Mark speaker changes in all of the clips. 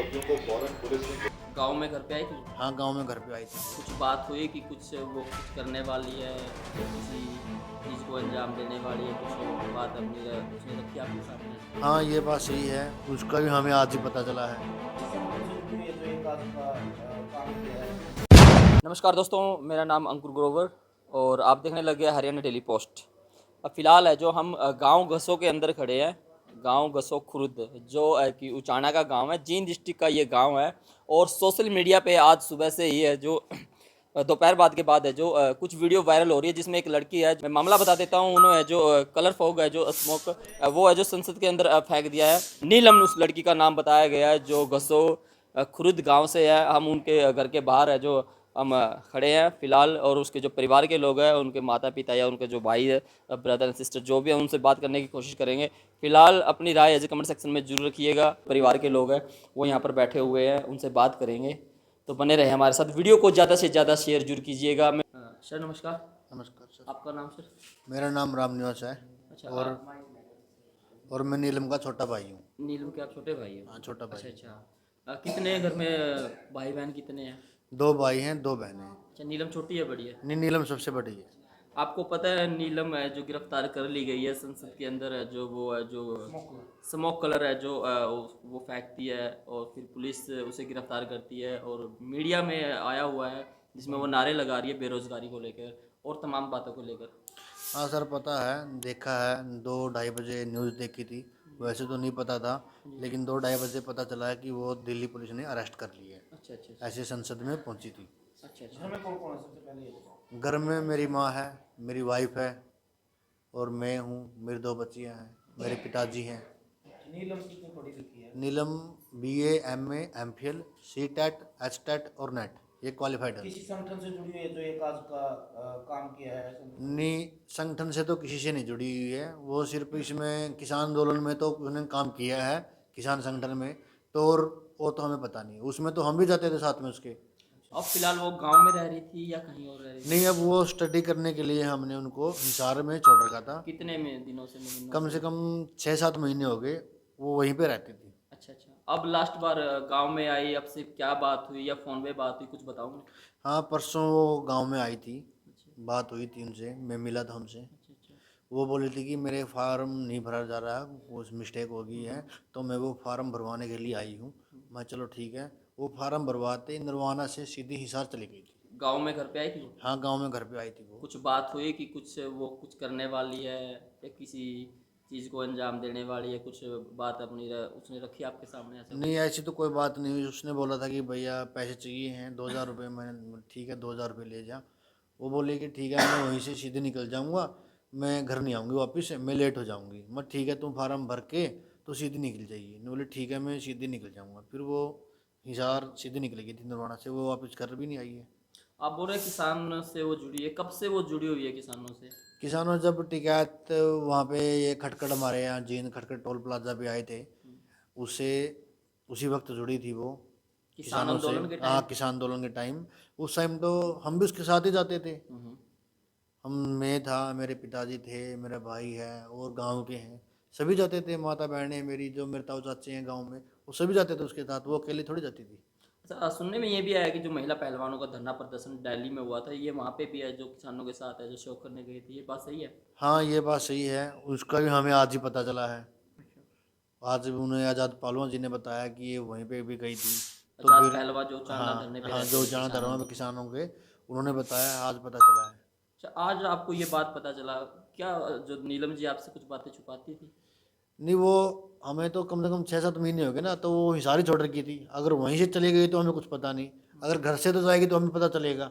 Speaker 1: आरोपियों को फौरन पुलिस ने
Speaker 2: गाँव में घर पे आई थी?
Speaker 3: हाँ, गाँव में घर पे आई थी।
Speaker 2: कुछ बात हुई कि कुछ वो कुछ करने वाली है, किसी चीज़ को अंजाम देने वाली है, कुछ बात अपनी उसने रखी आपके सामने?
Speaker 3: हाँ, ये बात सही है, उसका भी हमें आज ही पता चला है।
Speaker 2: नमस्कार दोस्तों, मेरा नाम अंकुर ग्रोवर और आप देखने लगे हैं हरियाणा डेली पोस्ट। अब फ़िलहाल है जो हम गांव गसों के अंदर खड़े हैं, गांव गसों खुर्द जो कि उचाना का गांव है, जींद डिस्ट्रिक्ट का ये गांव है। और सोशल मीडिया पे आज सुबह से ही है जो दोपहर बाद के बाद है जो कुछ वीडियो वायरल हो रही है जिसमें एक लड़की है। मैं मामला बता देता हूँ। उन्होंने जो कलर फॉग है, जो स्मोक वो है जो संसद के अंदर फेंक दिया है। नीलम उस लड़की का नाम बताया गया है जो गसों खुर्द गांव से है। हम उनके घर के बाहर है जो हम खड़े हैं फ़िलहाल, और उसके जो परिवार के लोग हैं, उनके माता पिता या उनके जो भाई है, ब्रदर एंड सिस्टर जो भी हैं, उनसे बात करने की कोशिश करेंगे। फ़िलहाल अपनी राय ऐसे कमेंट सेक्शन में जरूर रखिएगा। परिवार के लोग हैं वो यहाँ पर बैठे हुए हैं, उनसे बात करेंगे, तो बने रहे हमारे साथ। वीडियो को ज़्यादा से ज़्यादा शेयर जरूर कीजिएगा। मैं सर नमस्कार।
Speaker 3: नमस्कार सर।
Speaker 2: आपका नाम सर?
Speaker 3: मेरा नाम रामनिवास है।
Speaker 2: अच्छा।
Speaker 3: और मैं नीलम का छोटा भाई हूँ।
Speaker 2: नीलम के आप छोटे भाई हो?
Speaker 3: हाँ, छोटा
Speaker 2: अच्छा
Speaker 3: भाई।
Speaker 2: अच्छा। कितने घर में भाई बहन कितने हैं?
Speaker 3: 2 भाई हैं, 2 बहनें हैं।
Speaker 2: अच्छा, नीलम छोटी है बड़ी है?
Speaker 3: नहीं, नीलम सबसे बड़ी है।
Speaker 2: आपको पता है नीलम है जो गिरफ्तार कर ली गई है संसद के अंदर है, जो वो है जो स्मोक कलर है जो वो फेंकती है और फिर पुलिस उसे गिरफ्तार करती है और मीडिया में आया हुआ है जिसमें वो नारे लगा रही है बेरोजगारी को लेकर और तमाम बातों को लेकर।
Speaker 3: हाँ सर, पता है, देखा है। 2 ढाई बजे न्यूज़ देखी थी। वैसे तो नहीं पता था, लेकिन 2 ढाई बजे पता चला है कि वो दिल्ली पुलिस ने अरेस्ट कर ली है।
Speaker 2: अच्छा अच्छा
Speaker 3: ऐसे संसद में पहुंची थी।
Speaker 2: अच्छा अच्छा।
Speaker 3: घर में मेरी माँ है, मेरी वाइफ है और मैं हूँ। मेरी 2 बच्चियाँ हैं, मेरे पिताजी हैं।
Speaker 4: नीलम कितनी पढ़ी लिखी है?
Speaker 3: नीलम BA MA MPhil CTET HTET और नेट ये क्वालिफाइड है।
Speaker 4: किसी संगठन से जुड़ी हुई है जो ये काज का काम किया है संगठन?
Speaker 3: नहीं, संगठन से तो किसी से नहीं जुड़ी हुई है। वो सिर्फ इसमें किसान आंदोलन में तो उसने काम किया है, किसान संगठन में तो। और वो तो हमें पता नहीं, उसमें तो हम भी जाते थे साथ में उसके।
Speaker 2: अब फिलहाल वो गांव में रह रही थी या कहीं और रह रही थी?
Speaker 3: नहीं, अब वो स्टडी करने के लिए हमने उनको हिसार में छोड़ रखा था।
Speaker 2: कितने में दिनों से, महीनों
Speaker 3: कम से कम 6-7 महीने हो गए वो वहीं पे रहती थी।
Speaker 2: अच्छा अच्छा। अब लास्ट बार गांव में आई, अब से क्या बात हुई या फोन पे बात हुई, कुछ बताओगे?
Speaker 3: हाँ, परसों वो गाँव में आई थी,
Speaker 2: अच्छा
Speaker 3: बात हुई थी उनसे, मैं मिला था उनसे।
Speaker 2: अच्छा अच्छा।
Speaker 3: वो बोली थी कि मेरे फार्म नहीं भरा जा रहा, वो मिस्टेक हो गई है, तो मैं वो फार्म भरवाने के लिए आई हूँ। मैं चलो ठीक है। वो फार्म भरवाते नरवाना से सीधी हिसार चली गई थी।
Speaker 2: गांव में घर पे आई थी?
Speaker 3: हाँ, गांव में घर पे आई थी वो।
Speaker 2: कुछ बात हुई कि कुछ वो कुछ करने वाली है या किसी चीज़ को अंजाम देने वाली है, कुछ बात अपनी उसने रखी आपके सामने ऐसा?
Speaker 3: नहीं, ऐसी तो कोई बात नहीं हुई। उसने बोला था कि भैया पैसे चाहिए हैं 2,000 रुपये। मैंने ठीक है 2,000 रुपये ले जा। वो बोले कि ठीक है, मैं वहीं से सीधे निकल जाऊँगा, मैं घर नहीं आऊँगी वापस, मैं लेट हो जाऊँगी। मैं ठीक है, तुम फार्म भर के तो सीधी निकल जाइए। मैं बोले ठीक है, मैं सीधे निकल जाऊँगा। फिर वो हिसार सीधे निकल गई थी नरवाना से, वो वापस घर भी नहीं आई है।
Speaker 2: आप बोल रहे हैं किसान से वो जुड़ी है, कब से वो जुड़ी हुई है किसानों से?
Speaker 3: किसानों जब टिकैत वहाँ पे ये खटखड़ हमारे यहाँ जींद खटखड़ टोल प्लाजा पे आए थे, उससे उसी वक्त जुड़ी थी वो
Speaker 2: किसान
Speaker 3: किसानों से।
Speaker 2: आंदोलन के
Speaker 3: हाँ,
Speaker 2: टाइम?
Speaker 3: किसान आंदोलन के टाइम। उस टाइम तो हम भी उसके साथ ही जाते थे। हम, मैं था, मेरे पिताजी थे, मेरा भाई है और गांव के हैं, सभी जाते थे। माता बहनें मेरी जो मेरे ताऊ चाचे हैं गांव में, वो सभी जाते थे उसके साथ। वो अकेली थोड़ी जाती थी।
Speaker 2: अच्छा, सुनने में ये भी आया कि जो महिला पहलवानों का धरना प्रदर्शन दिल्ली में हुआ था, ये वहाँ पे भी है जो किसानों के साथ है, जो शो करने गई थी, ये बात सही है?
Speaker 3: हाँ, ये बात सही है। उसका भी हमें आज ही पता चला है। आज भी उन्हें आज़ाद पहलवान जी ने बताया कि ये वहीं पे भी गई थी। तो
Speaker 2: आजाद
Speaker 3: फिर
Speaker 2: पहलवा जो चांदा धरने
Speaker 3: हाँ
Speaker 2: पे
Speaker 3: हाँ,
Speaker 2: रहते
Speaker 3: जो
Speaker 2: हैं
Speaker 3: जाना
Speaker 2: किसानों
Speaker 3: धर्म
Speaker 2: में।
Speaker 3: में किसानों के, उन्होंने बताया, आज पता चला है।
Speaker 2: अच्छा, आज आपको ये बात पता चला? क्या जो नीलम जी आपसे कुछ बातें छुपाती थी?
Speaker 3: नहीं, वो हमें तो कम से कम 6-7 महीने हो गए ना, तो वो हिसार ही छोड़ रखी थी। अगर वहीं से चली गई तो हमें कुछ पता नहीं, अगर घर से तो जाएगी तो हमें पता चलेगा।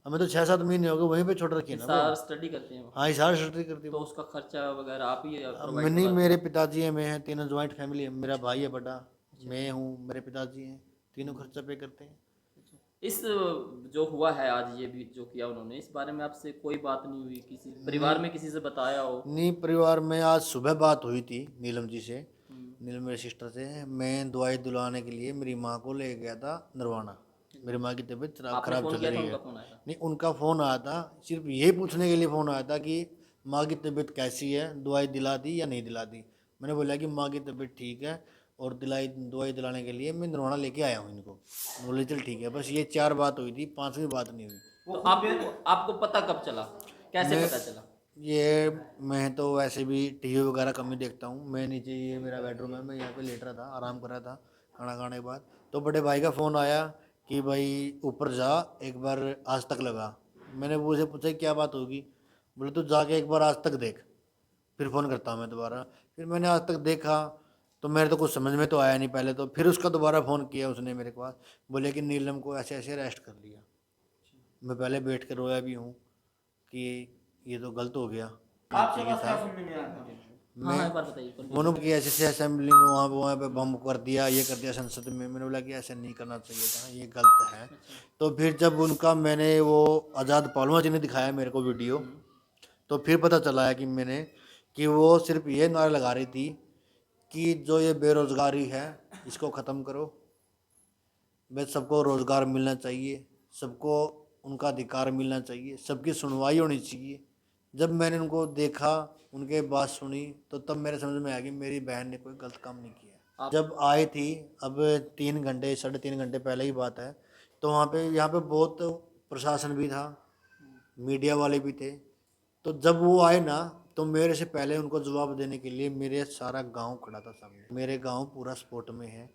Speaker 3: हमें तो 6-7 महीने हो गए वहीं पे छोड़ रखी है ना वो।
Speaker 2: हिसार स्टडी करते हैं वो?
Speaker 3: हाँ, हिसार स्टडी करती है
Speaker 2: तो
Speaker 3: वो।
Speaker 2: उसका खर्चा वगैरह आप ही
Speaker 3: अब
Speaker 2: प्रोवाइड
Speaker 3: नहीं,
Speaker 2: करवाते
Speaker 3: मेरे
Speaker 2: हैं?
Speaker 3: पिताजी हैं, मैं हैं, तीनों ज्वाइंट फैमिली है। मेरा भाई है बड़ा, मैं हूँ, मेरे पिताजी हैं, तीनों खर्चा पे करते हैं।
Speaker 2: इस जो हुआ है आज, ये भी जो किया उन्होंने, इस बारे में आपसे कोई बात नहीं हुई? किसी परिवार में किसी से बताया हो?
Speaker 3: नहीं, परिवार में आज सुबह बात हुई थी नीलम जी से,
Speaker 2: हम्म।
Speaker 3: नीलम मेरी सिस्टर से। मैं दवाई दिलवाने के लिए मेरी माँ को ले गया था नरवाना। मेरी माँ की तबीयत
Speaker 2: आपने
Speaker 3: खराब
Speaker 2: फ़ोन
Speaker 3: चल
Speaker 2: किया था,
Speaker 3: रही है।
Speaker 2: उनका फ़ोन आया था?
Speaker 3: नहीं, उनका फ़ोन आया था, सिर्फ यही पूछने के लिए फ़ोन आया था कि माँ की तबीयत कैसी है, दवाई दिला दी या नहीं दिला दी। मैंने बोला कि माँ की तबीयत ठीक है और दवाई दिलाने के लिए मैं नरवाना लेके आया हूँ इनको। बोले चल ठीक है। बस ये 4 बात हुई थी, 5वीं बात नहीं हुई।
Speaker 2: तो आपको पता कब चला, कैसे
Speaker 3: मैं
Speaker 2: पता चला?
Speaker 3: ये मैं तो वैसे भी टीवी वगैरह कम ही देखता हूँ। मैं नीचे, ये मेरा बेडरूम है, मैं यहाँ पे लेट रहा था, आराम कर रहा था खाना खाने के बाद। तो बड़े भाई का फ़ोन आया कि भाई ऊपर जा, एक बार आज तक लगा। मैंने वो से पूछा क्या बात होगी। बोले तू जाके एक बार आज तक देख, फिर फ़ोन करता हूँ मैं दोबारा। फिर मैंने आज तक देखा तो मेरे तो कुछ समझ में तो आया नहीं पहले तो। फिर उसका दोबारा फ़ोन किया उसने मेरे पास, बोले कि नीलम को ऐसे ऐसे अरेस्ट कर लिया। मैं पहले बैठ कर रोया भी हूँ कि ये तो गलत हो गया, नहीं
Speaker 4: आपके
Speaker 3: चाहिए
Speaker 4: पास
Speaker 3: था।
Speaker 4: क्या सुनने में आया था?
Speaker 2: हाँ
Speaker 3: मैं
Speaker 2: एक बार बताइए continue।
Speaker 3: उन्होंने कि ऐसे ऐसे असेंबली में वहाँ पे बम कर दिया, ये कर दिया संसद में। मैंने बोला कि ऐसे नहीं करना चाहिए था, ये गलत है। तो फिर जब उनका मैंने वो आज़ाद पालवा जी ने दिखाया मेरे को वीडियो, तो फिर पता चला है कि मैंने कि वो सिर्फ ये नारा लगा रही थी कि जो ये बेरोज़गारी है इसको ख़त्म करो, बस सबको रोज़गार मिलना चाहिए, सबको उनका अधिकार मिलना चाहिए, सबकी सुनवाई होनी चाहिए। जब मैंने उनको देखा, उनके बात सुनी, तो तब मेरे समझ में आया कि मेरी बहन ने कोई गलत काम नहीं किया। जब आई थी, अब 3 घंटे 3.5 घंटे पहले ही बात है, तो वहाँ पे यहाँ पे बहुत प्रशासन भी था, मीडिया वाले भी थे। तो जब वो आए ना, तो मेरे से पहले उनको जवाब देने के लिए मेरे सारा गांव खड़ा था सामने। मेरे गांव पूरा सपोर्ट में है।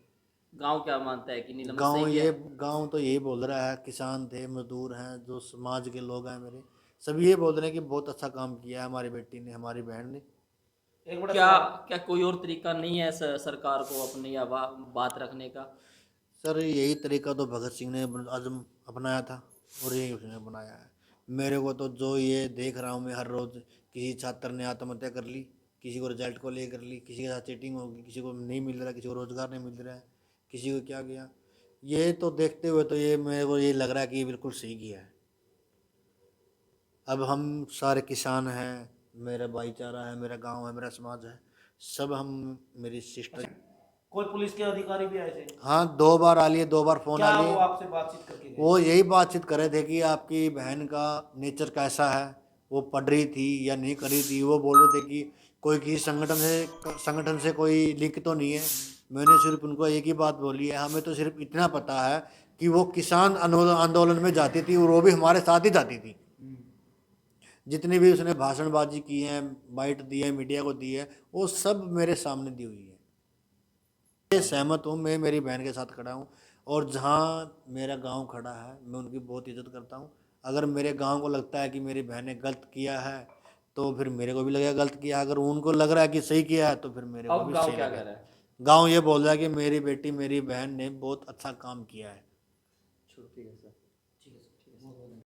Speaker 2: गांव क्या मानता है कि नीलम ने
Speaker 3: गांव
Speaker 2: सही किया?
Speaker 3: ये गांव तो यही बोल रहा है, किसान थे, मजदूर हैं, जो समाज के लोग हैं मेरे, सभी ये बोल रहे हैं कि बहुत अच्छा काम किया है हमारी बेटी ने, हमारी बहन ने।
Speaker 4: एक बड़ा
Speaker 2: क्या
Speaker 4: सवाल।
Speaker 2: क्या कोई और तरीका नहीं है सरकार को अपनी बात रखने का?
Speaker 3: सर यही तरीका तो भगत सिंह ने आजम अपनाया था, और यही उसने बनाया है। मेरे को तो जो ये देख रहा हूँ मैं हर रोज़, किसी छात्र ने आत्महत्या कर ली, किसी को रिजल्ट को लेकर ली, किसी के साथ चीटिंग होगी, किसी को नहीं मिल रहा, किसी को रोज़गार नहीं मिल रहा है, किसी को क्या गया। ये तो देखते हुए तो ये मेरे को ये लग रहा है कि ये बिल्कुल सही किया है। अब हम सारे किसान हैं, मेरा भाईचारा है, मेरा गांव है, मेरा समाज है, सब हम, मेरी सिस्टर।
Speaker 4: कोई पुलिस के अधिकारी भी आए थे?
Speaker 3: हाँ 2 बार आ लिए, 2 बार फ़ोन आ
Speaker 4: क्या
Speaker 3: लिए।
Speaker 4: वो आपसे बातचीत करके गए?
Speaker 3: वो यही बातचीत कर रहे थे कि आपकी बहन का नेचर कैसा है, वो पढ़ रही थी या नहीं कर रही थी। वो बोल रहे थे कि कोई किसी संगठन से कोई लिंक तो नहीं है। मैंने सिर्फ उनको एक ही बात बोली है, हमें तो सिर्फ इतना पता है कि वो किसान आंदोलन में जाती थी, और वो भी हमारे साथ ही जाती थी। जितनी भी उसने भाषणबाजी की है, बाइट दी है, मीडिया को दी है, वो सब मेरे सामने दी हुई है। मैं सहमत हूँ, मैं मेरी बहन के साथ खड़ा हूँ, और जहाँ मेरा गांव खड़ा है मैं उनकी बहुत इज्जत करता हूँ। अगर मेरे गांव को लगता है कि मेरी बहन ने गलत किया है, तो फिर मेरे को भी लगेगा गलत किया। अगर उनको लग रहा है कि सही किया है, तो फिर मेरे को
Speaker 2: अब
Speaker 3: भी
Speaker 2: गांव
Speaker 3: सही
Speaker 2: क्या कह
Speaker 3: लगेगा।
Speaker 2: रहा है?
Speaker 3: गांव ये बोल रहा है कि मेरी बेटी, मेरी बहन ने बहुत अच्छा काम किया है।
Speaker 2: ठीक है सर, ठीक है सर, ठीक है सर।